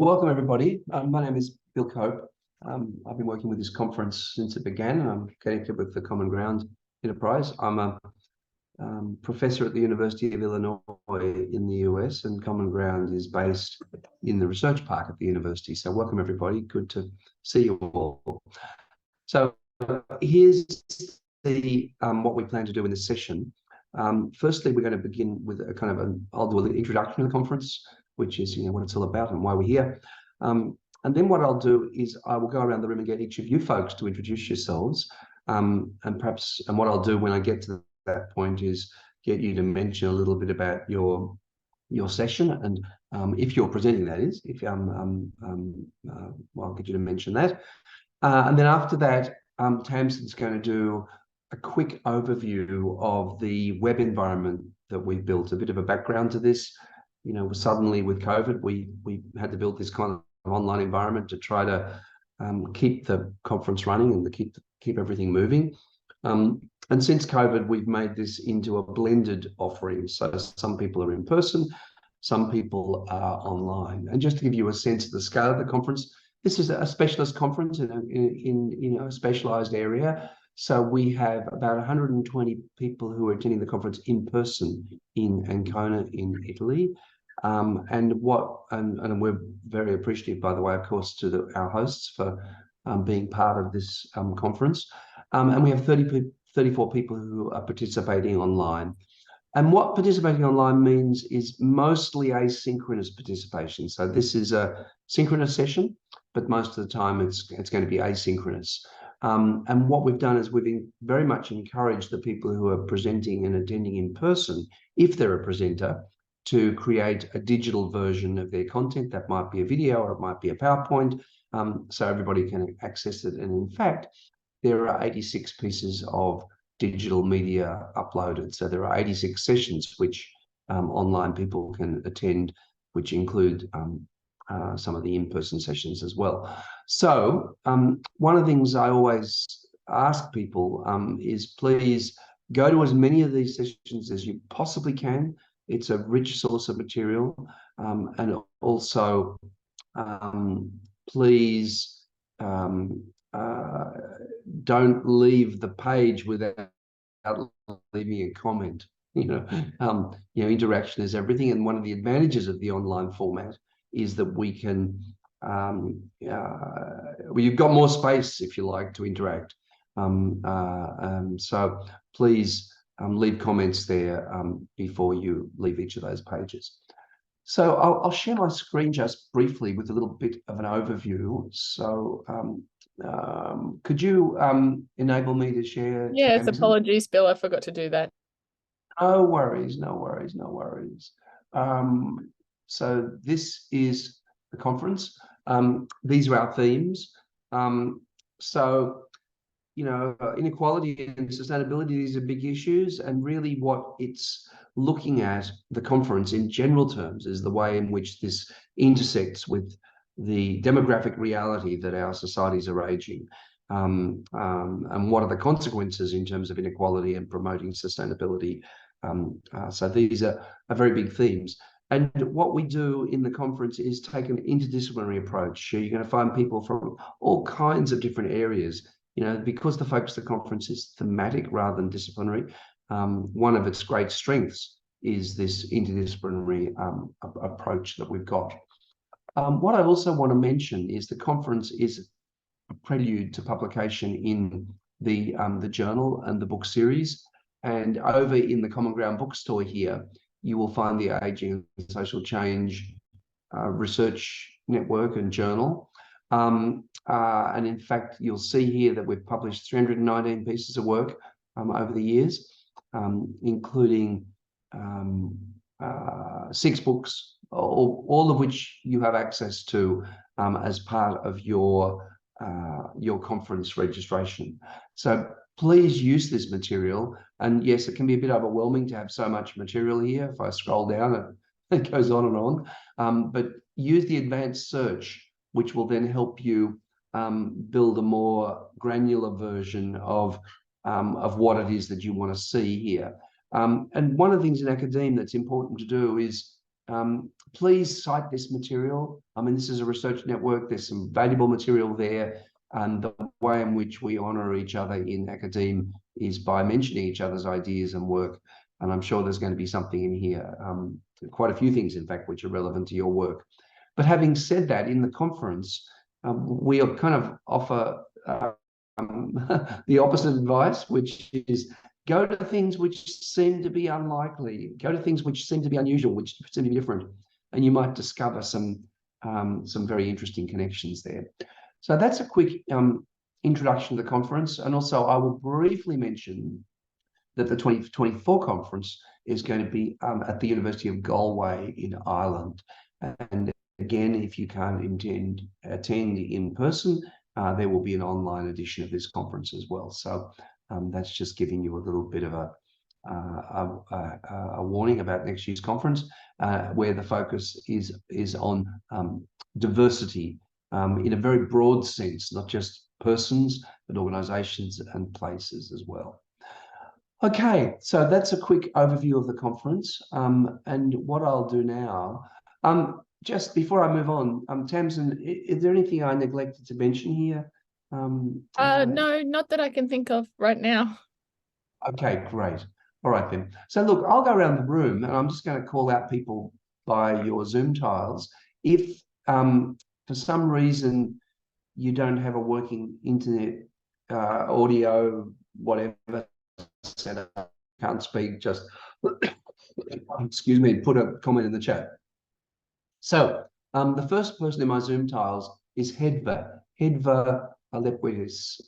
Welcome, everybody. My name is Bill Cope. I've been working with this conference since it began. I'm connected with the Common Ground Enterprise. I'm a professor at the University of Illinois in the US, and Common Ground is based in the research park at the university. So welcome, everybody. Good to see you all. So here's the what we plan to do in this session. Firstly, we're going to begin with a kind of I'll do an introduction to the conference, which is what it's all about and why we're here. And then what I'll do is I will go around the room and get each of you folks to introduce yourselves. And what I'll do when I get to that point is get you to mention a little bit about your session, and if you're presenting, that is, if I'll get you to mention that. And then after that, Tamsin's going to do a quick overview of the web environment that we've built, a bit of a background to this. Suddenly with COVID, we had to build this kind of online environment to try to keep the conference running and to keep everything moving. And since COVID, we've made this into a blended offering. So some people are in person, some people are online. And just to give you a sense of the scale of the conference, this is a specialist conference in a specialized area. So we have about 120 people who are attending the conference in person in Ancona in Italy. And we're very appreciative, by the way, of course, to our hosts for being part of this conference. And we have 34 people who are participating online. And what participating online means is mostly asynchronous participation. So this is a synchronous session, but most of the time it's going to be asynchronous. And what we've done is we've very much encouraged the people who are presenting and attending in person, if they're a presenter, to create a digital version of their content. That might be a video or it might be a PowerPoint, so everybody can access it. And in fact, there are 86 pieces of digital media uploaded. So there are 86 sessions which online people can attend, which include some of the in-person sessions as well. So one of the things I always ask people is please go to as many of these sessions as you possibly can. It's a rich source of material. And also, please don't leave the page without leaving a comment. Interaction is everything. And one of the advantages of the online format is that we can, you've got more space, if you like, to interact. So please leave comments there before you leave each of those pages. So I'll share my screen just briefly with a little bit of an overview. So could you enable me to share? Yes, apologies, Bill, I forgot to do that. No worries, no worries, no worries. So this is the conference. These are our themes. So, inequality and sustainability, these are big issues. And really what it's looking at, the conference in general terms, is the way in which this intersects with the demographic reality that our societies are aging. And what are the consequences in terms of inequality and promoting sustainability. So these are very big themes. And what we do in the conference is take an interdisciplinary approach. You're going to find people from all kinds of different areas, because the focus of the conference is thematic rather than disciplinary. One of its great strengths is this interdisciplinary approach that we've got. What I also want to mention is the conference is a prelude to publication in the journal and the book series. And over in the Common Ground bookstore here, you will find the Aging and Social Change Research Network and Journal. And in fact, you'll see here that we've published 319 pieces of work over the years, including 6 books, all of which you have access to as part of your conference registration. So please use this material. And yes, it can be a bit overwhelming to have so much material here. If I scroll down, it goes on and on. But use the advanced search, which will then help you build a more granular version of what it is that you want to see here. And one of the things in academia that's important to do is Please cite this material. I mean, this is a research network. There's some valuable material there. And the way in which we honour each other in academia is by mentioning each other's ideas and work. And I'm sure there's going to be something in here, quite a few things, in fact, which are relevant to your work. But having said that, in the conference, we kind of offer the opposite advice, which is go to things which seem to be unlikely, go to things which seem to be unusual, which seem to be different, and you might discover some very interesting connections there. So that's a quick introduction to the conference. And also I will briefly mention that the 2024 conference is going to be at the University of Galway in Ireland. And again, if you can't attend in person, there will be an online edition of this conference as well. So that's just giving you a little bit of a warning about next year's conference, where the focus is on diversity in a very broad sense, not just persons, but organisations and places as well. Okay, so that's a quick overview of the conference. And what I'll do now, just before I move on, Tamsin, is there anything I neglected to mention here? No, not that I can think of right now. Okay, great. All right then. So look, I'll go around the room and I'm just going to call out people by your Zoom tiles. If for some reason you don't have a working internet, audio, whatever setup, can't speak, just excuse me, put a comment in the chat. So the first person in my Zoom tiles is Hedva Alepwidis.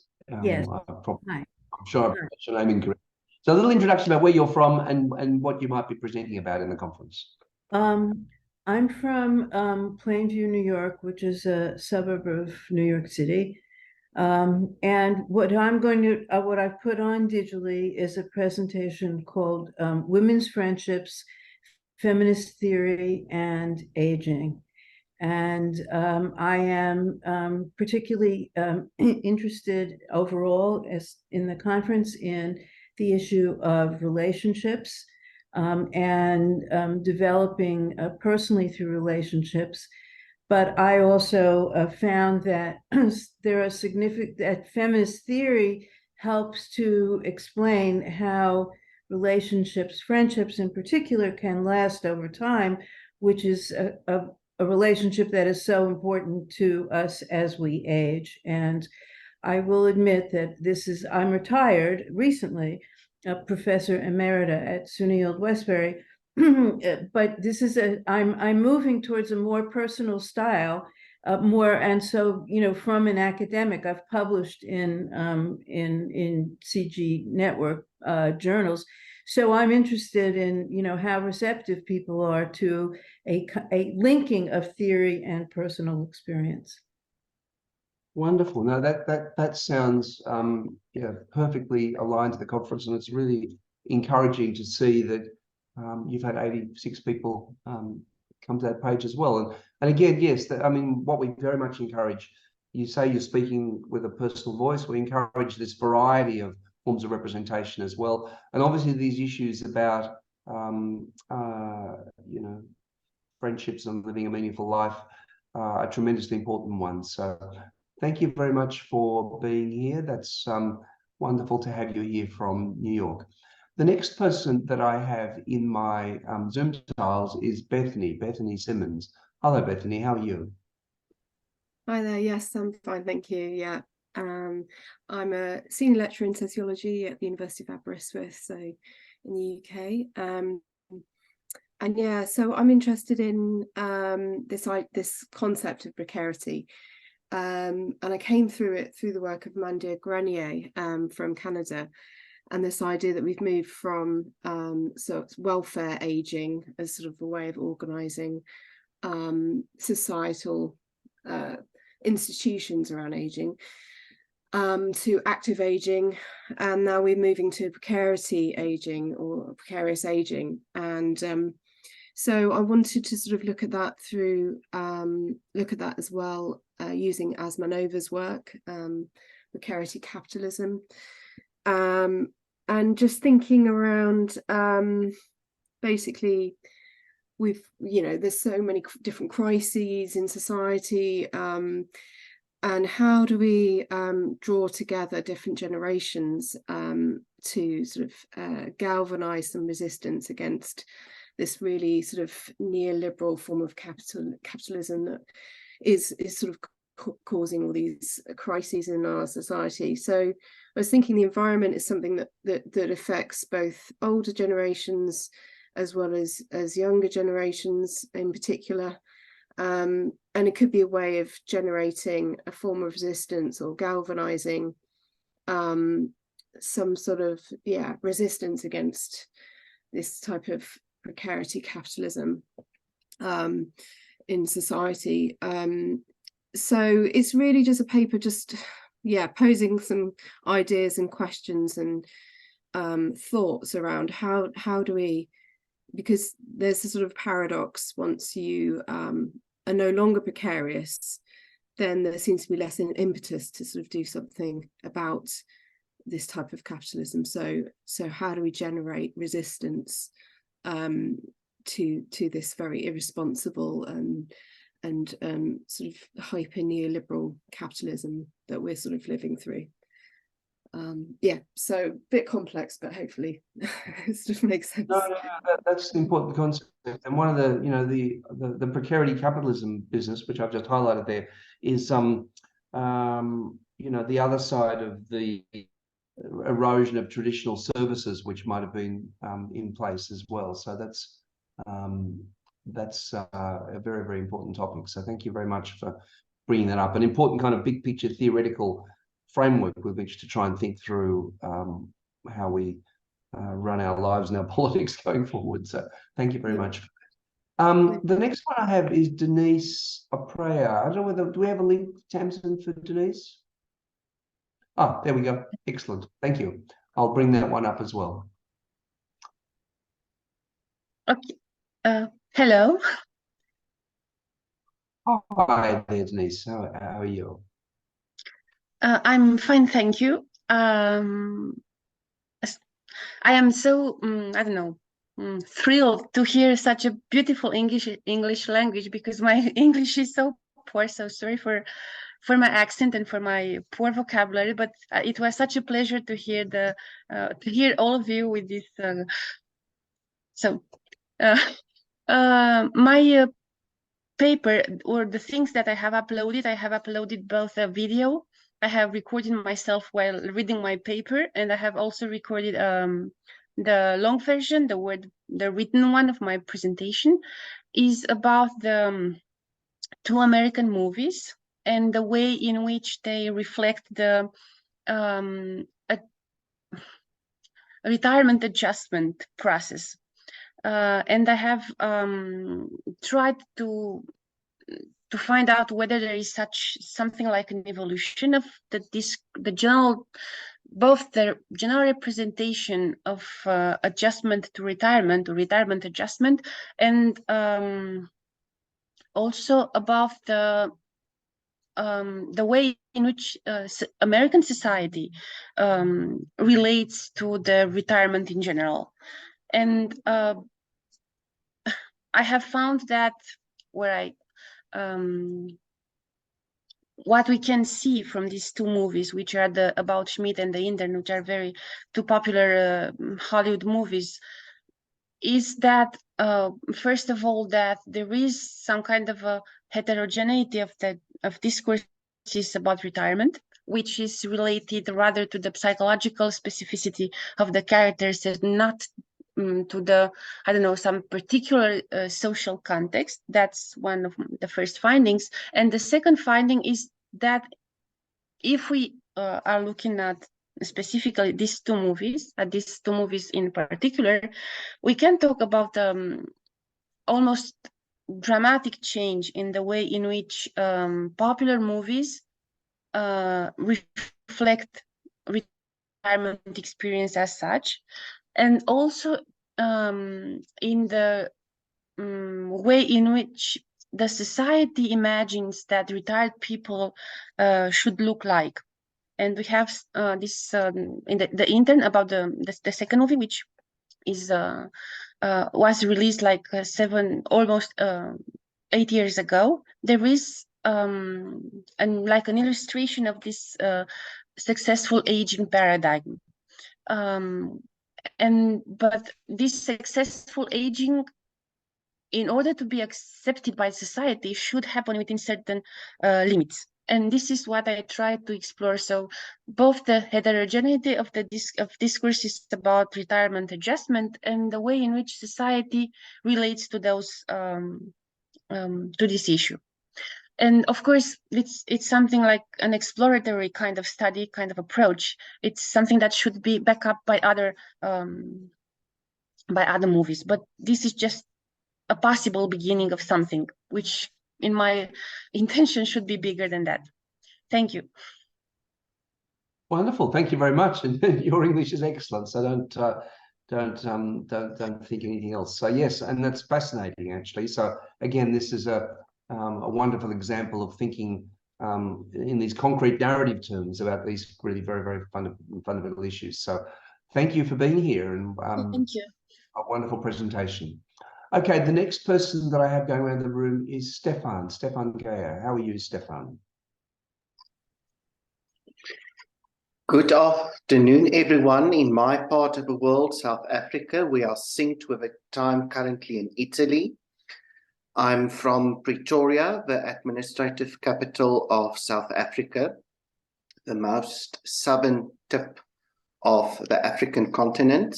Yes. I'm sure I pronounced your name incorrect. So a little introduction about where you're from and what you might be presenting about in the conference. I'm from Plainview, New York, which is a suburb of New York City. And what I've put on digitally is a presentation called Women's Friendships, Feminist Theory, and Aging. And I am particularly interested overall in the conference in the issue of relationships and developing personally through relationships. But I also found that there are that feminist theory helps to explain how relationships, friendships in particular, can last over time, which is a relationship that is so important to us as we age. And I will admit that I'm retired recently, a professor emerita at SUNY Old Westbury, but I'm moving towards a more personal style, and so, from an academic, I've published in CG network journals. So I'm interested in, how receptive people are to a linking of theory and personal experience. Wonderful. No, that sounds perfectly aligned to the conference, and it's really encouraging to see that you've had 86 people come to that page as well. And again, yes, what we very much encourage, you say you're speaking with a personal voice, we encourage this variety of forms of representation as well. And obviously these issues about, friendships and living a meaningful life are tremendously important ones. So thank you very much for being here. That's wonderful to have you here from New York. The next person that I have in my Zoom tiles is Bethany Simmons. Hello, Bethany. How are you? Hi there. Yes, I'm fine. Thank you. Yeah. I'm a senior lecturer in sociology at the University of Aberystwyth, so in the UK. And yeah, so I'm interested in this concept of precarity. And I came through it through the work of Mandir Grenier from Canada, and this idea that we've moved from sort of welfare aging as sort of a way of organising societal institutions around aging to active aging, and now we're moving to precarity aging or precarious aging. And so I wanted to sort of look at that as well, using Asmanova's work, precarity capitalism, and just thinking around basically there's so many different crises in society, and how do we draw together different generations to sort of galvanize some resistance against this really sort of neoliberal form of capitalism that is sort of causing all these crises in our society. So I was thinking the environment is something that affects both older generations as well as younger generations in particular. And it could be a way of generating a form of resistance or galvanizing some sort of resistance against this type of precarity capitalism in society. So it's really just a paper just posing some ideas and questions and thoughts around how do we, because there's a sort of paradox, once you are no longer precarious, then there seems to be less impetus to sort of do something about this type of capitalism. So how do we generate resistance to this very irresponsible and sort of hyper neoliberal capitalism that we're sort of living through? So a bit complex, but hopefully it sort of makes sense. No, that's an important concept. And one of the, the precarity capitalism business, which I've just highlighted there, is the other side of the erosion of traditional services, which might have been in place as well. So that's a very, very important topic. So thank you very much for bringing that up. An important kind of big picture theoretical framework with which to try and think through how we run our lives and our politics going forward. So thank you very much. The next one I have is Denise Oprea. I don't know whether, do we have a link, Tamsin, for Denise? Oh, there we go. Excellent. Thank you. I'll bring that one up as well. Okay. Hello. Hi there, Denise. How are you? I'm fine, thank you. I am so I don't know, thrilled to hear such a beautiful English language, because my English is so poor. So sorry for my accent and for my poor vocabulary, but it was such a pleasure to hear all of you with this. My paper, or the things that I have uploaded both a video. I have recorded myself while reading my paper, and I have also recorded the long version, the written one of my presentation, is about the two American movies and the way in which they reflect the retirement adjustment process. And I have tried to find out whether there is something like an evolution of the general representation of adjustment to retirement, or retirement adjustment, and also about the way in which American society relates to the retirement in general. And I have found that what we can see from these two movies, which are the About Schmidt and the Intern, which are two popular Hollywood movies, is that first of all, that there is some kind of a heterogeneity of discourses about retirement, which is related rather to the psychological specificity of the characters and not to the, I don't know, some particular social context. That's one of the first findings. And the second finding is that if we are looking at specifically these two movies in particular, we can talk about almost dramatic change in the way in which popular movies reflect retirement experience as such, and also in the way in which the society imagines that retired people should look like. And we have this in the Intern, about the second movie, which is was released like almost 8 years ago. There is like an illustration of this successful aging paradigm. But this successful aging, in order to be accepted by society, should happen within certain limits. And this is what I try to explore. So both the heterogeneity of the discourses about retirement adjustment and the way in which society relates to those to this issue. And of course, it's something like an exploratory kind of study, kind of approach. It's something that should be backed up by other movies. But this is just a possible beginning of something, which in my intention should be bigger than that. Thank you. Wonderful, thank you very much. And your English is excellent, so don't think anything else. So yes, and that's fascinating actually. So again, this is a wonderful example of thinking in these concrete narrative terms about these really very, very fundamental issues. So thank you for being here, and thank you. A wonderful presentation. Okay, the next person that I have going around the room is Stefan Geyer. How are you, Stefan? Good afternoon, everyone. In my part of the world, South Africa, we are synced with a time currently in Italy. I'm from Pretoria, the administrative capital of South Africa, the most southern tip of the African continent.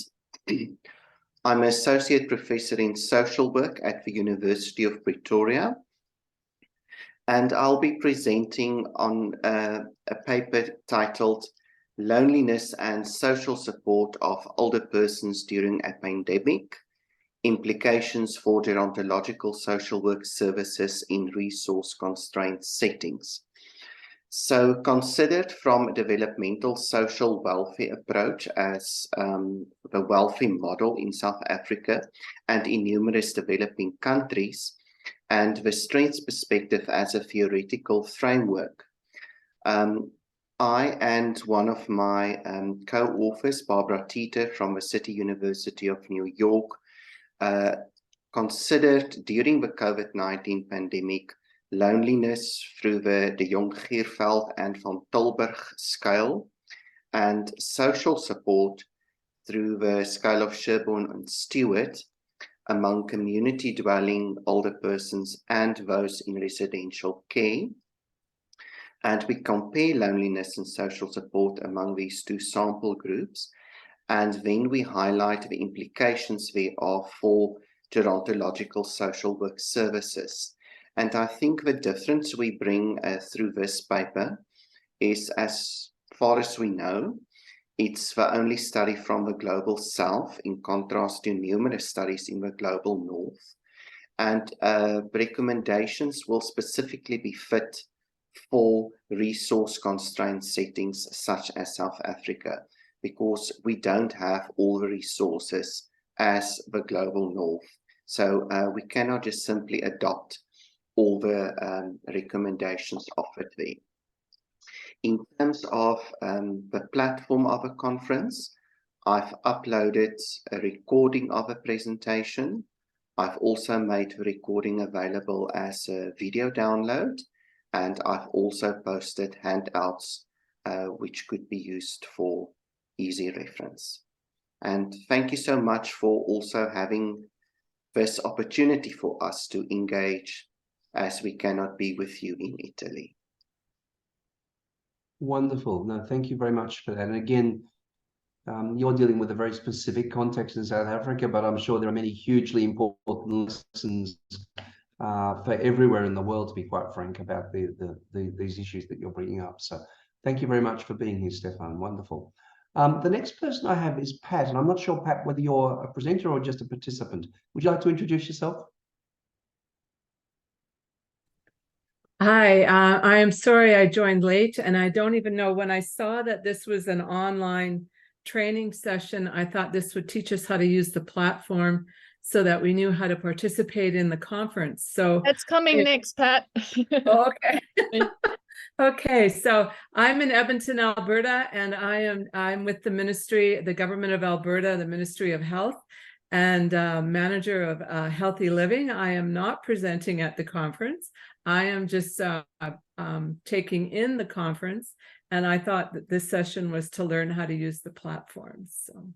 I'm an associate professor in social work at the University of Pretoria, and I'll be presenting on a paper titled Loneliness and Social Support of Older Persons During a Pandemic, Implications for Gerontological Social Work Services in Resource-Constrained Settings. So considered from a developmental social welfare approach as the welfare model in South Africa and in numerous developing countries, and the strengths perspective as a theoretical framework. I and one of my co-authors, Barbara Teeter from the City University of New York, considered during the COVID-19 pandemic loneliness through the De Jong-Gierveld and Van Tilburg scale, and social support through the scale of Sherborne and Stewart among community-dwelling older persons and those in residential care. And we compare loneliness and social support among these two sample groups, and then we highlight the implications there are for gerontological social work services. And I think the difference we bring through this paper is, as far as we know, it's the only study from the global south in contrast to numerous studies in the global north. And recommendations will specifically be fit for resource-constrained settings such as South Africa, because we don't have all the resources as the global north. So we cannot just simply adopt all the recommendations offered there. In terms of the platform of a conference, I've uploaded a recording of a presentation. I've also made the recording available as a video download, and I've also posted handouts which could be used for easy reference. And thank you so much for also having this opportunity for us to engage, as we cannot be with you in Italy. Wonderful. No, thank you very much for that. And again, you're dealing with a very specific context in South Africa, but I'm sure there are many hugely important lessons for everywhere in the world, to be quite frank, about these issues that you're bringing up. So thank you very much for being here, Stefan. Wonderful. The next person I have is Pat, and I'm not sure, Pat, whether you're a presenter or just a participant. Would you like to introduce yourself? Hi, I am sorry I joined late, and I don't even know, when I saw that this was an online training session, I thought this would teach us how to use the platform so that we knew how to participate in the conference. So That's coming next, Pat. Okay. Okay, so I'm in Edmonton, Alberta, and I'm with the Government of Alberta, the Ministry of Health, and manager of Healthy Living. I am not presenting at the conference. I am just taking in the conference, and I thought that this session was to learn how to use the platforms. So.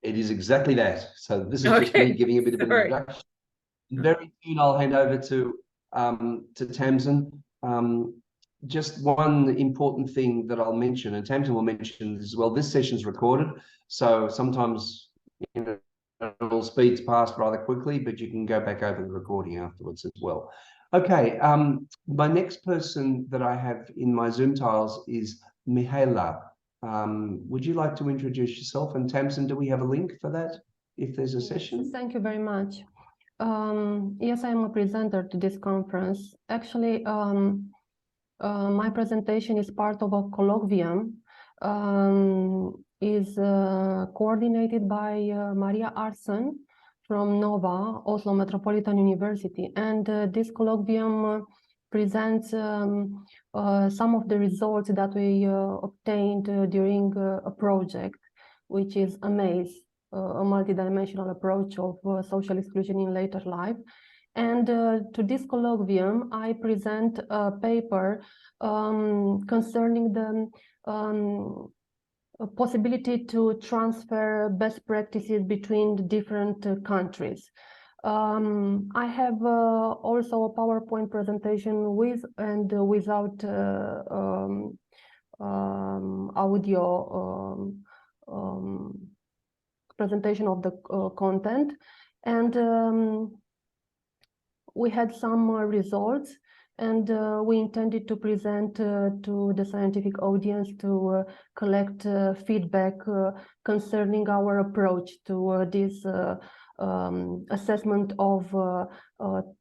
It is exactly that. So this is just me giving a bit of an introduction. Very soon I'll hand over to Tamsin. Just one important thing that I'll mention, and Tamsin will mention as well, this session's recorded. So sometimes, you know, it all speeds past rather quickly, but you can go back over the recording afterwards as well. Okay, my next person that I have in my Zoom tiles is Mihaela. Would you like to introduce yourself? And Tamsin, do we have a link for that if there's a session? Thank you very much. Yes, I am a presenter to this conference. Actually, my presentation is part of a colloquium, is coordinated by Maria Arsen from NOVA, Oslo Metropolitan University. And this colloquium presents some of the results that we obtained during a project, which is AMAZE, a multidimensional approach of social exclusion in later life. And to this colloquium, I present a paper concerning the possibility to transfer best practices between the different countries. I have also a PowerPoint presentation with and without audio presentation of the content, and we had some results, and we intended to present to the scientific audience to collect feedback concerning our approach to this assessment of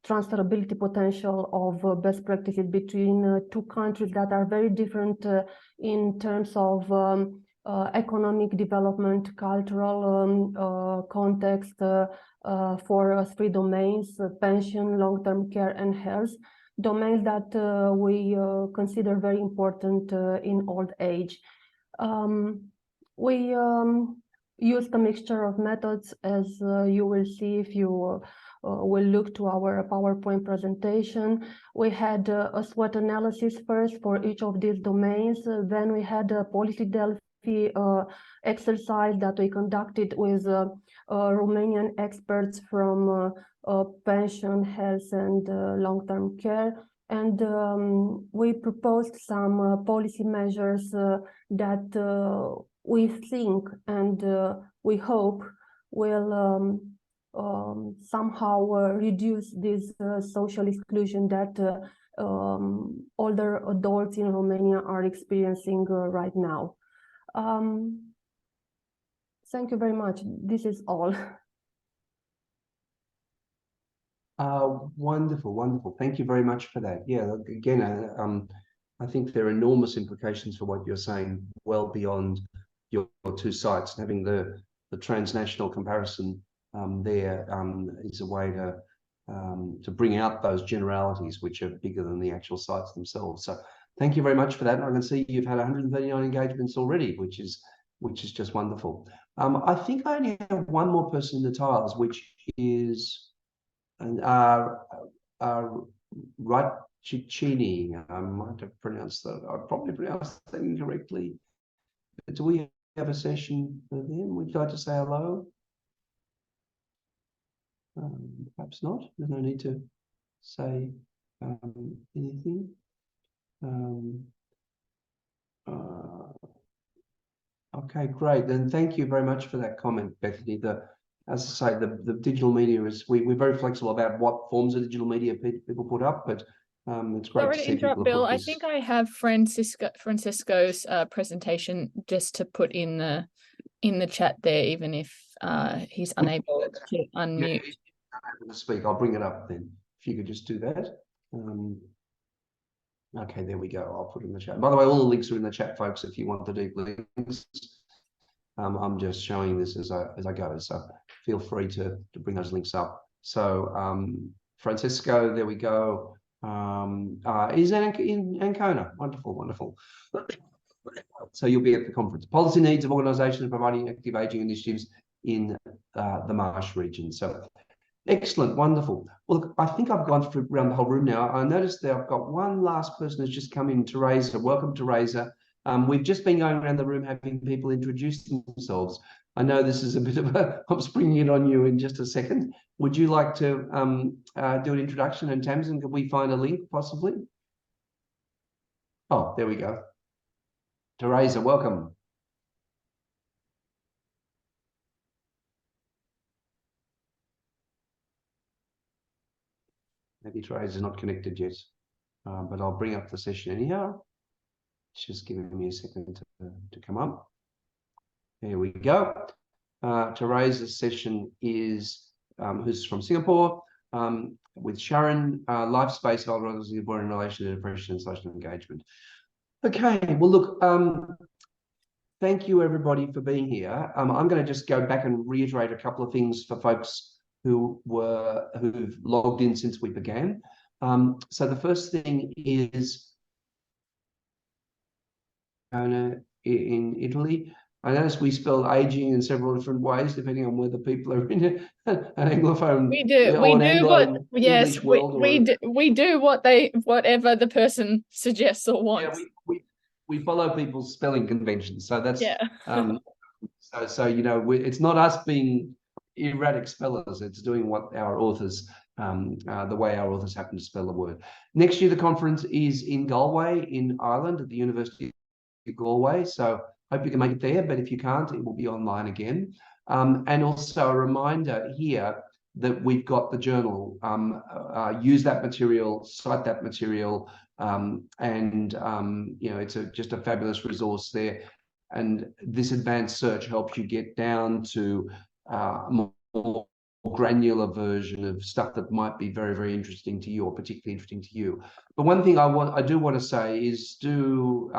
transferability potential of best practices between two countries that are very different in terms of economic development, cultural context, for three domains: pension, long-term care, and health, domains that we consider very important in old age. We used a mixture of methods, as you will see if you will look to our PowerPoint presentation. We had a SWOT analysis first for each of these domains. Then we had a policy Delphi exercise that we conducted with Romanian experts from pension, health, and long-term care. And we proposed some policy measures that we think and we hope will somehow reduce this social exclusion that older adults in Romania are experiencing right now. Thank you very much. This is all. Wonderful, wonderful. Thank you very much for that. Yeah, again, I think there are enormous implications for what you're saying, well beyond your two sites. Having the transnational comparison there is a way to bring out those generalities which are bigger than the actual sites themselves. So thank you very much for that. I can see you've had 139 engagements already, which is just wonderful. I think I only have one more person in the tiles, which is Ratchini. I might have pronounced that. I probably pronounced that incorrectly. Do we have a session with him? Would you like to say hello? Perhaps not. There's no need to say anything. Okay, great. Then thank you very much for that comment, Bethany. As I say, the digital media is, we're very flexible about what forms of digital media people put up, but it's great to see people. Bill, I think I have Francisco's presentation just to put in the chat there, even if he's unable to unmute. Yeah, to speak. I'll bring it up then. If you could just do that. Okay, there we go. I'll put it in the chat. By the way, all the links are in the chat, folks, if you want the deep links. I'm just showing this as I go, so feel free to bring those links up. So Francisco, there we go. Is in Ancona. Wonderful, wonderful. So you'll be at the conference. Policy needs of organisations providing active ageing initiatives in the Marsh region. So excellent, wonderful. Well, look, I think I've gone through around the whole room now. I noticed that I've got one last person who's just come in, Teresa. Welcome, Teresa. We've just been going around the room having people introduce themselves. I know this is a bit of a, I'm springing it on you in just a second. Would you like to do an introduction? And Tamsin, could we find a link possibly? Oh, there we go. Teresa, welcome. Maybe Teresa's not connected yet, but I'll bring up the session anyhow. It's just giving me a second to come up. There we go. Teresa's session is, who's from Singapore, with Sharon, life space of Singapore in relation to depression and social engagement. Okay, well, look, thank you everybody for being here. I'm going to just go back and reiterate a couple of things for folks who've logged in since we began. So the first thing is in Italy. I notice we spell aging in several different ways depending on whether people are in an Anglophone. We do whatever the person suggests or wants. Yeah, we follow people's spelling conventions, so that's so you know, it's not us being erratic spellers, it's doing what our authors the way our authors happen to spell the word. Next year the conference is in Galway in Ireland at the University of Galway, so hope you can make it there, but if you can't, it will be online again. And also a reminder here that we've got the journal. Use that material, cite that material, and you know, it's just a fabulous resource there. And this advanced search helps you get down to more granular version of stuff that might be very, very interesting to you or particularly interesting to you. But one thing I do want to say is do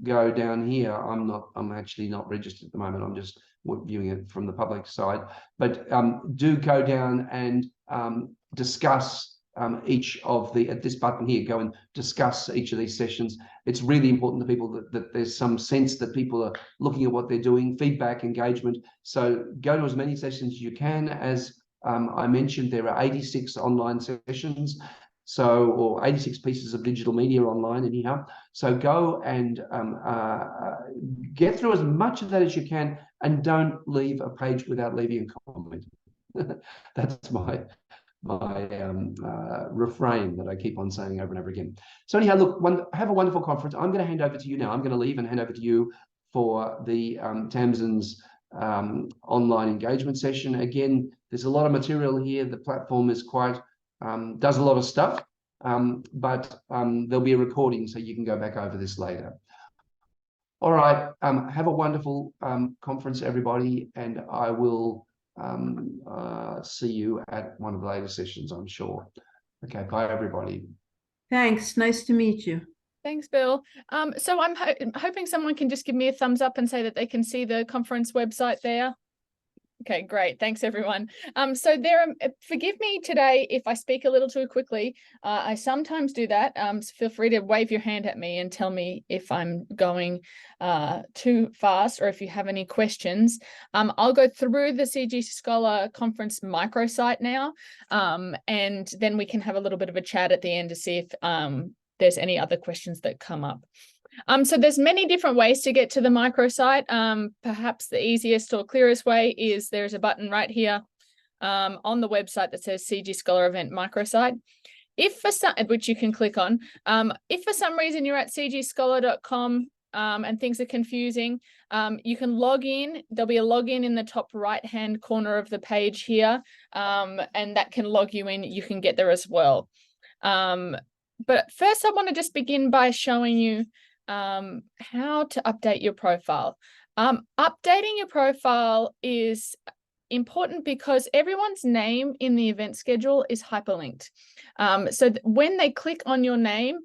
go down here. I'm actually not registered at the moment. I'm just viewing it from the public side, but do go down and discuss each of the, at this button here, go and discuss each of these sessions. It's really important to people that there's some sense that people are looking at what they're doing, feedback, engagement. So go to as many sessions as you can. As I mentioned, there are 86 online sessions, so, or 86 pieces of digital media online anyhow. So go and get through as much of that as you can, and don't leave a page without leaving a comment. That's my refrain that I keep on saying over and over again. So anyhow, look, have a wonderful conference. I'm going to hand over to you now. I'm going to leave and hand over to you for the Tamsin's online engagement session. Again, there's a lot of material here. The platform is quite, does a lot of stuff, but there'll be a recording so you can go back over this later. All right, have a wonderful conference, everybody, and I will see you at one of the later sessions, I'm sure. Okay, bye everybody. Thanks, nice to meet you. Thanks, Bill. So I'm hoping someone can just give me a thumbs up and say that they can see the conference website there. Okay, great. Thanks, everyone. So forgive me today if I speak a little too quickly. I sometimes do that. So feel free to wave your hand at me and tell me if I'm going too fast or if you have any questions. I'll go through the CGScholar conference microsite now, and then we can have a little bit of a chat at the end to see if there's any other questions that come up. So there's many different ways to get to the microsite. Perhaps the easiest or clearest way is there's a button right here on the website that says CGScholar Event Mircosite. If for some, which you can click on, if for some reason you're at cgscholar.com and things are confusing, you can log in. There'll be a login in the top right-hand corner of the page here, and that can log you in. You can get there as well. But first, I want to just begin by showing you how to update your profile. Updating your profile is important because everyone's name in the event schedule is hyperlinked. So when they click on your name,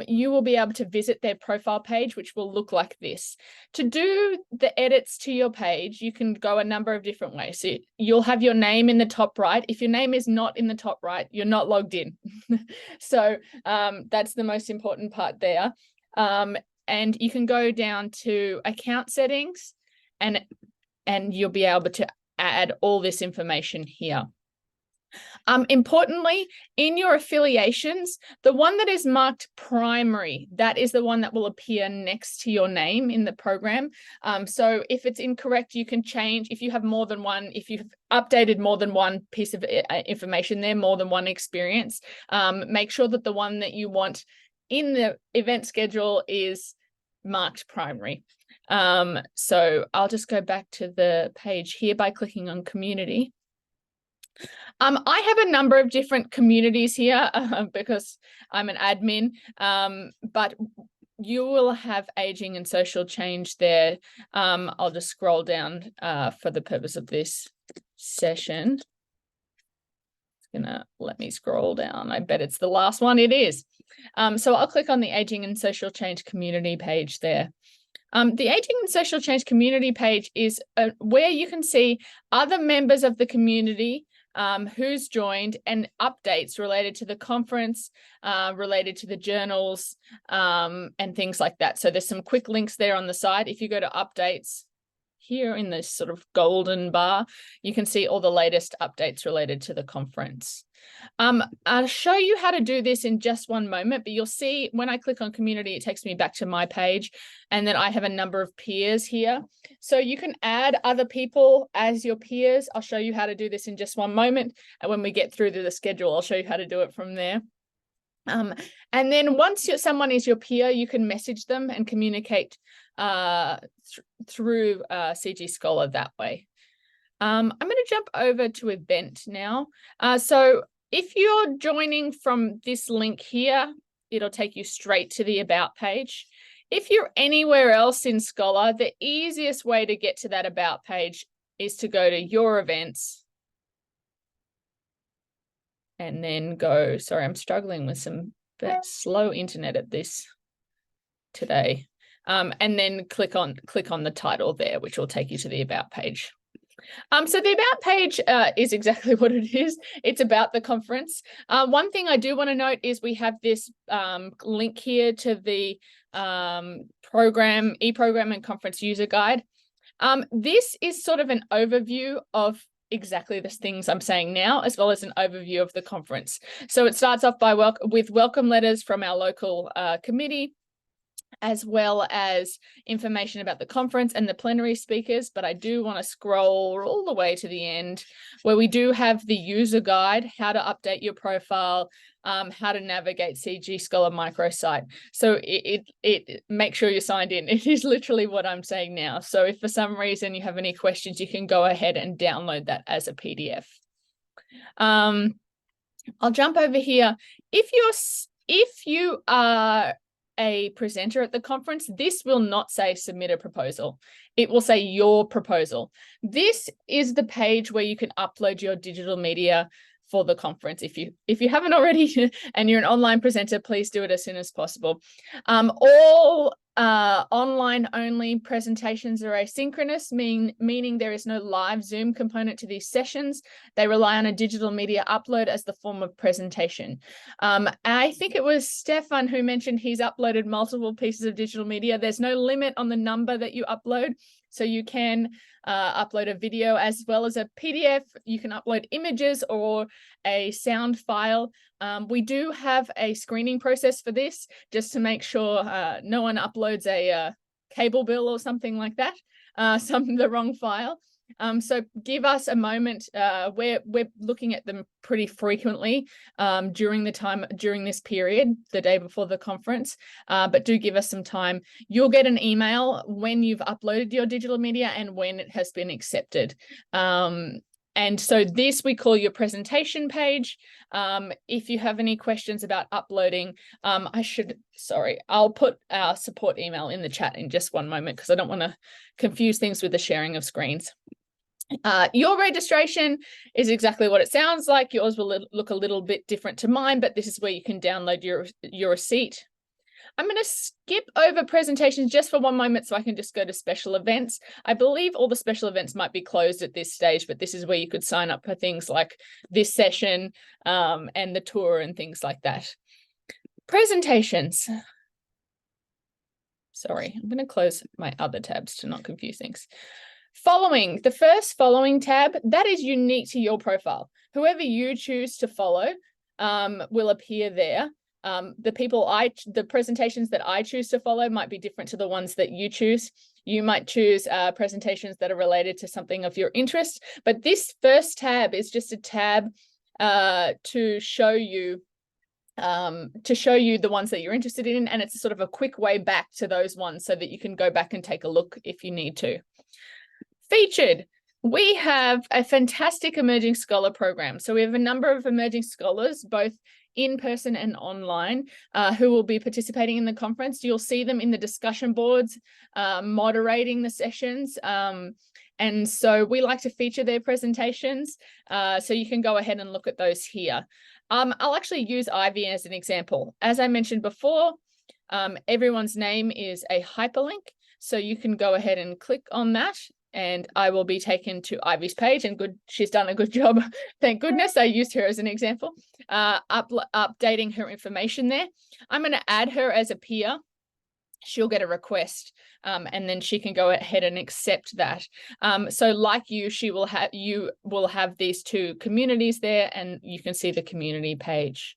you will be able to visit their profile page, which will look like this. To do the edits to your page, you can go a number of different ways. So you'll have your name in the top right. If your name is not in the top right, you're not logged in. So that's the most important part there. And you can go down to account settings, and you'll be able to add all this information here. Importantly, in your affiliations, the one that is marked primary, that is the one that will appear next to your name in the program. So if it's incorrect, you can change. If you have more than one, if you've updated more than one piece of information there, more than one experience, make sure that the one that you want in the event schedule is marked primary. So I'll just go back to the page here by clicking on community. I have a number of different communities here because I'm an admin, but you will have aging and social change there. I'll just scroll down for the purpose of this session. It's gonna let me scroll down. I bet it's the last one. It is. So I'll click on the aging and social change community page there. The Aging and Social Change community page is where you can see other members of the community who's joined and updates related to the conference, related to the journals, and things like that. So there's some quick links there on the side. If you go to updates here in this sort of golden bar, you can see all the latest updates related to the conference. I'll show you how to do this in just one moment, but you'll see when I click on community, it takes me back to my page, and then I have a number of peers here. So you can add other people as your peers. I'll show you how to do this in just one moment. And when we get through to the schedule, I'll show you how to do it from there. And then once someone is your peer, you can message them and communicate through CGScholar that way. I'm going to jump over to event now. So if you're joining from this link here, it'll take you straight to the About page. If you're anywhere else in Scholar, the easiest way to get to that About page is to go to Your Events and then go, sorry, I'm struggling with some slow internet at this today. And then click on the title there, which will take you to the About page. So the About page is exactly what it is. It's about the conference. One thing I do want to note is we have this link here to the e-program and conference user guide. This is sort of an overview of exactly the things I'm saying now, as well as an overview of the conference. So it starts off with welcome letters from our local committee, as well as information about the conference and the plenary speakers. But I do want to scroll all the way to the end where we do have the user guide, how to update your profile, how to navigate CGScholar Microsite. So it make sure you're signed in. It is literally what I'm saying now. So if for some reason you have any questions, you can go ahead and download that as a PDF. I'll jump over here. If you are a presenter at the conference, this will not say submit a proposal. It will say your proposal. This is the page where you can upload your digital media for the conference. If you haven't already and you're an online presenter, please do it as soon as possible. All online only presentations are asynchronous, meaning there is no live Zoom component to these sessions. They rely on a digital media upload as the form of presentation. I think it was Stefan who mentioned he's uploaded multiple pieces of digital media. There's no limit on the number that you upload. So you can upload a video as well as a PDF. You can upload images or a sound file. We do have a screening process for this, just to make sure no one uploads a cable bill or something like that, the wrong file. So give us a moment. We're looking at them pretty frequently during this period, the day before the conference, but do give us some time. You'll get an email when you've uploaded your digital media and when it has been accepted. And so this we call your presentation page. If you have any questions about uploading, I'll put our support email in the chat in just one moment because I don't want to confuse things with the sharing of screens. Your registration is exactly what it sounds like. Yours will look a little bit different to mine, but this is where you can download your receipt. I'm going to skip over presentations just for one moment so I can just go to special events. I believe all the special events might be closed at this stage, but this is where you could sign up for things like this session and the tour and things like that. Presentations. Sorry, I'm going to close my other tabs to not confuse things. Following, the first following tab, that is unique to your profile. Whoever you choose to follow will appear there. The presentations that I choose to follow might be different to the ones that you choose. You might choose presentations that are related to something of your interest, but this first tab is just a tab to show you the ones that you're interested in, and it's sort of a quick way back to those ones so that you can go back and take a look if you need to. Featured. We have a fantastic Emerging Scholar program. So we have a number of emerging scholars, both in person and online, who will be participating in the conference. You'll see them in the discussion boards, moderating the sessions. And so we like to feature their presentations. So you can go ahead and look at those here. I'll actually use Ivy as an example. As I mentioned before, everyone's name is a hyperlink. So you can go ahead and click on that, and I will be taken to Ivy's page, and she's done a good job. Thank goodness I used her as an example, updating her information there. I'm going to add her as a peer. She'll get a request, and then she can go ahead and accept that. So like you will have these two communities there, and you can see the community page.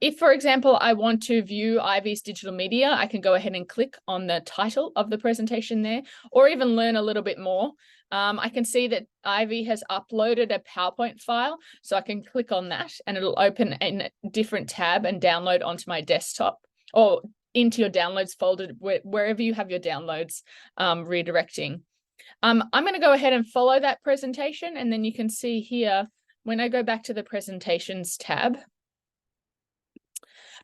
If, for example, I want to view Ivy's digital media, I can go ahead and click on the title of the presentation there, or even learn a little bit more. I can see that Ivy has uploaded a PowerPoint file, so I can click on that and it'll open in a different tab and download onto my desktop, or into your downloads folder, wherever you have your downloads, redirecting. I'm going to go ahead and follow that presentation, and then you can see here, when I go back to the presentations tab,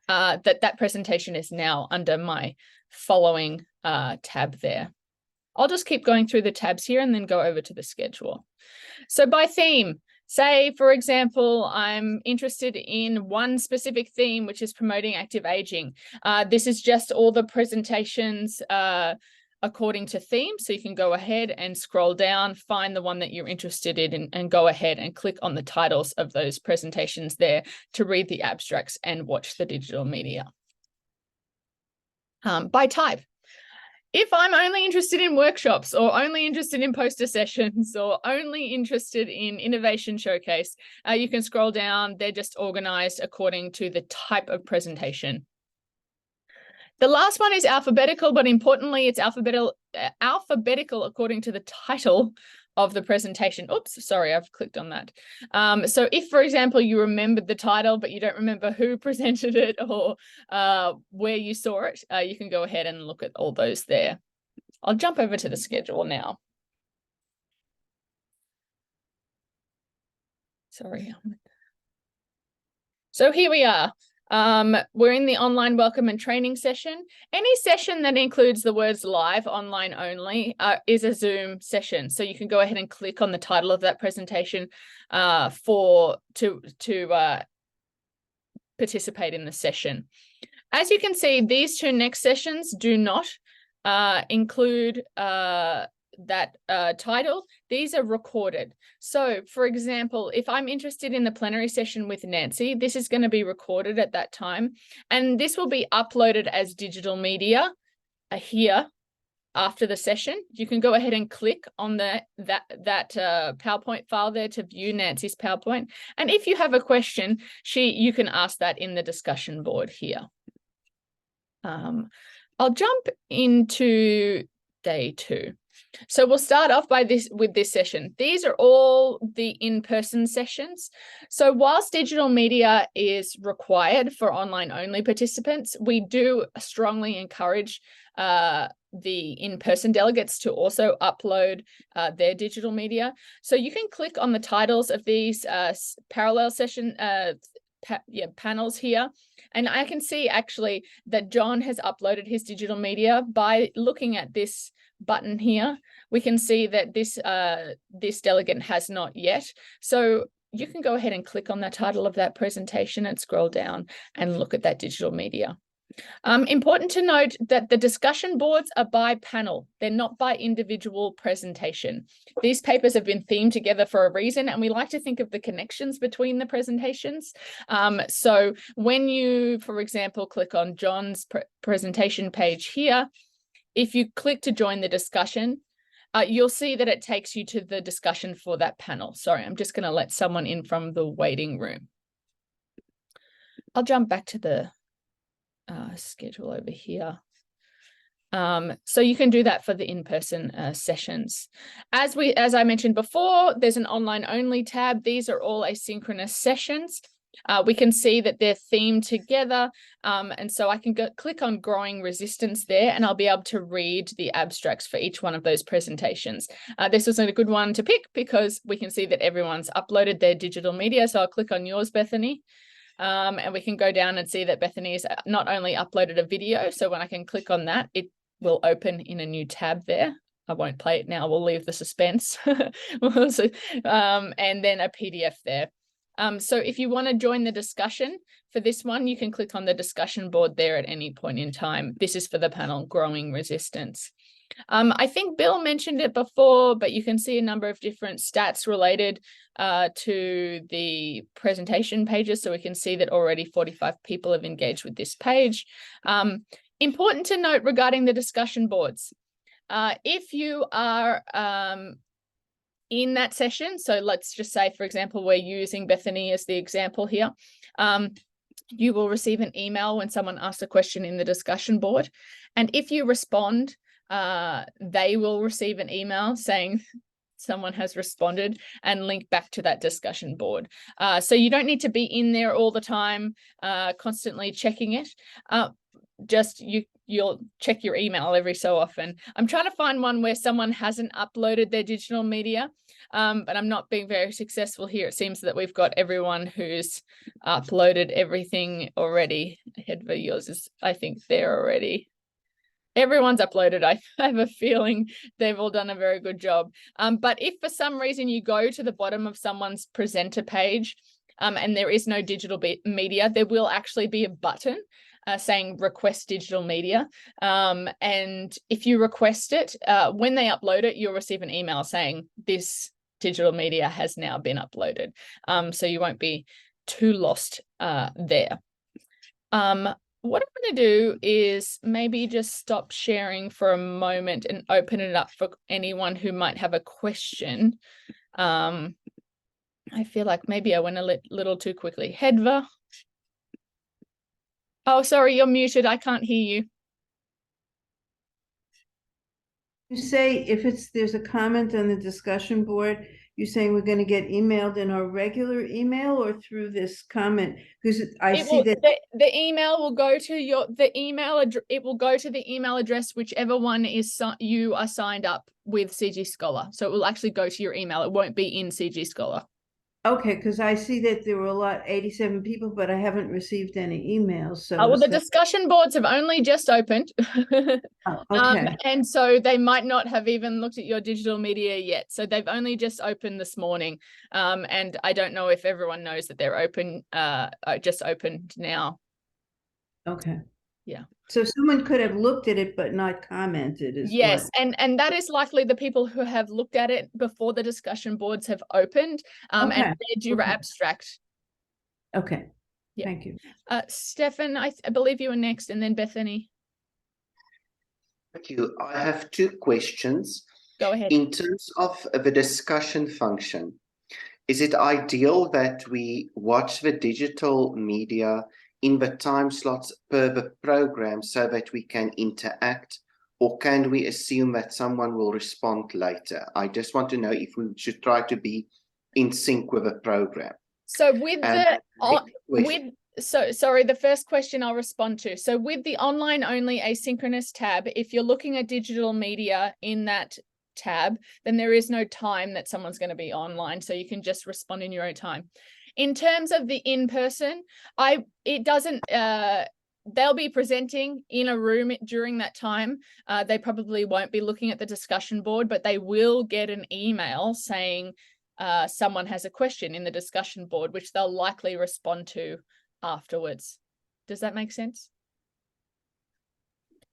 that presentation is now under my following tab there. I'll just keep going through the tabs here and then go over to the schedule. So by theme, say, for example, I'm interested in one specific theme, which is promoting active aging. This is just all the presentations according to theme. So you can go ahead and scroll down, find the one that you're interested in, and go ahead and click on the titles of those presentations there to read the abstracts and watch the digital media. By type. If I'm only interested in workshops, or only interested in poster sessions, or only interested in Innovation Showcase, you can scroll down. They're just organized according to the type of presentation. The last one is alphabetical, but importantly, it's alphabetical according to the title of the presentation. Oops, sorry, I've clicked on that. So if, for example, you remembered the title, but you don't remember who presented it or where you saw it, you can go ahead and look at all those there. I'll jump over to the schedule now. Sorry. So here we are. We're in the online welcome and training session. Any session that includes the words live, online only, is a Zoom session. So you can go ahead and click on the title of that presentation to participate in the session. As you can see, these two next sessions do not include that title. These are recorded. So for example, if I'm interested in the plenary session with Nancy, this is going to be recorded at that time, and this will be uploaded as digital media here after the session. You can go ahead and click on that PowerPoint file there to view Nancy's PowerPoint, and if you have a question, you can ask that in the discussion board here. I'll jump into day 2. So we'll start off with this session. These are all the in-person sessions. So whilst digital media is required for online only participants, we do strongly encourage the in-person delegates to also upload their digital media. So you can click on the titles of these parallel session panels here, and I can see actually that John has uploaded his digital media. By looking at this button here, we can see that this delegate has not yet. So you can go ahead and click on the title of that presentation and scroll down and look at that digital media. Important to note that the discussion boards are by panel. They're not by individual presentation. These papers have been themed together for a reason, and we like to think of the connections between the presentations. So when you, for example, click on John's presentation page here, if you click to join the discussion, you'll see that it takes you to the discussion for that panel. Sorry, I'm just going to let someone in from the waiting room. I'll jump back to the schedule over here. So you can do that for the in-person sessions. As I mentioned before, there's an online only tab. These are all asynchronous sessions. We can see that they're themed together. And so I can click on growing resistance there, and I'll be able to read the abstracts for each one of those presentations. This was a good one to pick because we can see that everyone's uploaded their digital media. So I'll click on yours, Bethany. And we can go down and see that Bethany's not only uploaded a video, so when I can click on that, it will open in a new tab there. I won't play it now, we'll leave the suspense. And then a PDF there. So if you want to join the discussion for this one, you can click on the discussion board there at any point in time. This is for the panel Growing Resistance. I think Bill mentioned it before, but you can see a number of different stats related to the presentation pages. So we can see that already 45 people have engaged with this page. Important to note regarding the discussion boards. If you are in that session, so let's just say, for example, we're using Bethany as the example here. You will receive an email when someone asks a question in the discussion board. And if you respond, they will receive an email saying someone has responded and link back to that discussion board. So you don't need to be in there all the time, constantly checking it. Just you'll check your email every so often. I'm trying to find one where someone hasn't uploaded their digital media, but I'm not being very successful here. It seems that we've got everyone who's uploaded everything already. Hedva, yours is, I think, there already. Everyone's uploaded. I have a feeling they've all done a very good job. But if for some reason you go to the bottom of someone's presenter page and there is no digital media, there will actually be a button saying request digital media. And if you request it, when they upload it, you'll receive an email saying this digital media has now been uploaded. So you won't be too lost there. What I'm going to do is maybe just stop sharing for a moment and open it up for anyone who might have a question. I feel like maybe I went a little too quickly. Hedva. Oh, sorry, you're muted. I can't hear you. You say if there's a comment on the discussion board, you're saying we're going to get emailed in our regular email or through this comment? Because I see that the email will go to it will go to the email address whichever one is you are signed up with CGScholar. So it will actually go to your email. It won't be in CGScholar. Okay, because I see that there were 87 people, but I haven't received any emails. So well, the discussion boards have only just opened. Okay. And so they might not have even looked at your digital media yet. So they've only just opened this morning. And I don't know if everyone knows that they're open, just opened now. Okay. Yeah. So someone could have looked at it but not commented. Yes, and that is likely the people who have looked at it before the discussion boards have opened and read your abstract. Okay. Yeah. Thank you. Stefan, I believe you were next, and then Bethany. Thank you. I have two questions. Go ahead. In terms of the discussion function, is it ideal that we watch the digital media in the time slots per the program so that we can interact, or can we assume that someone will respond later? I just want to know if we should try to be in sync with the program. So sorry, the first question I'll respond to. So with the online only asynchronous tab, if you're looking at digital media in that tab, then there is no time that someone's going to be online. So you can just respond in your own time. In terms of the in-person, they'll be presenting in a room during that time. They probably won't be looking at the discussion board, but they will get an email saying someone has a question in the discussion board, which they'll likely respond to afterwards. Does that make sense?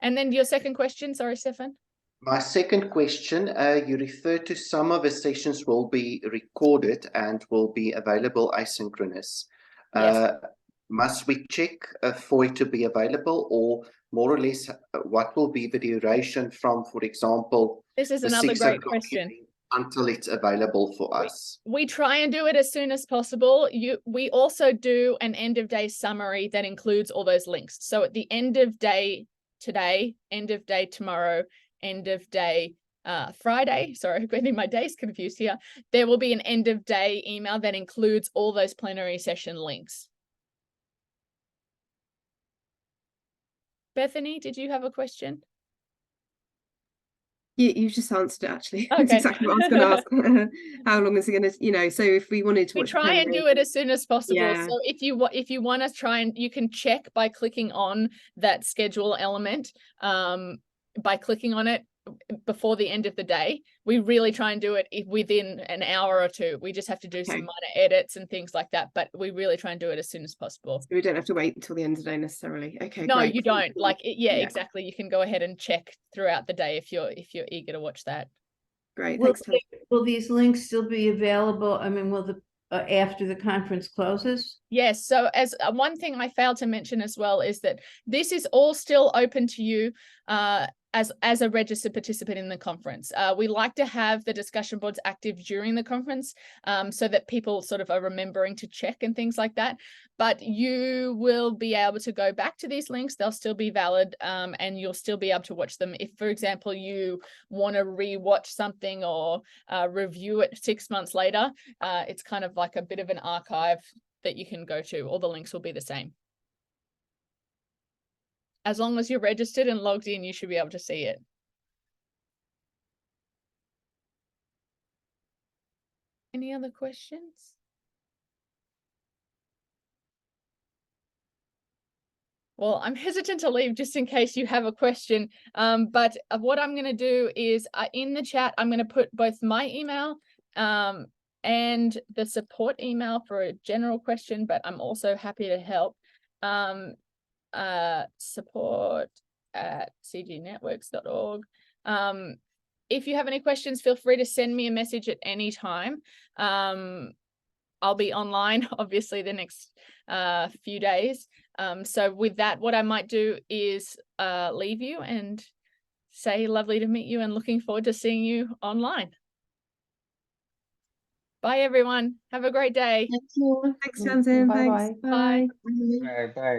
And then your second question, sorry, Stefan. My second question, you referred to some of the sessions will be recorded and will be available asynchronous. Yes. must we check for it to be available, or more or less what will be the duration from, for example, This is the another 6 great o'clock question. evening until it's available for us? We try and do it as soon as possible. We also do an end of day summary that includes all those links. So at the end of day today, end of day tomorrow, end of day Friday, sorry, I'm getting my days confused here. There will be an end of day email that includes all those plenary session links. Bethany, did you have a question? You just answered it, actually. Okay. That's exactly what I was going to ask. How long is it going to, you know, so if we wanted to We watch try and do it as soon as possible. Yeah. So if you want to try, and you can check by clicking on that schedule element, by clicking on it before the end of the day. We really try and do it within an hour or two. We just have to do some minor edits and things like that, but we really try and do it as soon as possible. So we don't have to wait until the end of the day necessarily. Okay, no, great. you don't. Like yeah, exactly. You can go ahead and check throughout the day if you're eager to watch that. Great, Will, thanks. will these links still be available? I mean, will the after the conference closes? Yes. So as one thing I failed to mention as well is that this is all still open to you as a registered participant in the conference. We like to have the discussion boards active during the conference so that people sort of are remembering to check and things like that. But you will be able to go back to these links. They'll still be valid and you'll still be able to watch them. If, for example, you want to rewatch something or review it 6 months later, it's kind of like a bit of an archive that you can go to. All the links will be the same. As long as you're registered and logged in, you should be able to see it. Any other questions? Well, I'm hesitant to leave just in case you have a question. But what I'm going to do is in the chat, I'm going to put both my email and the support email for a general question, but I'm also happy to help. support@cgnetworks.org. If you have any questions, feel free to send me a message at any time. I'll be online, obviously, the next few days. So with that, what I might do is leave you and say lovely to meet you and looking forward to seeing you online. Bye, everyone. Have a great day. Thank you. Thanks, Jansen. Bye-bye. Thanks. Bye. Bye. Bye. Bye.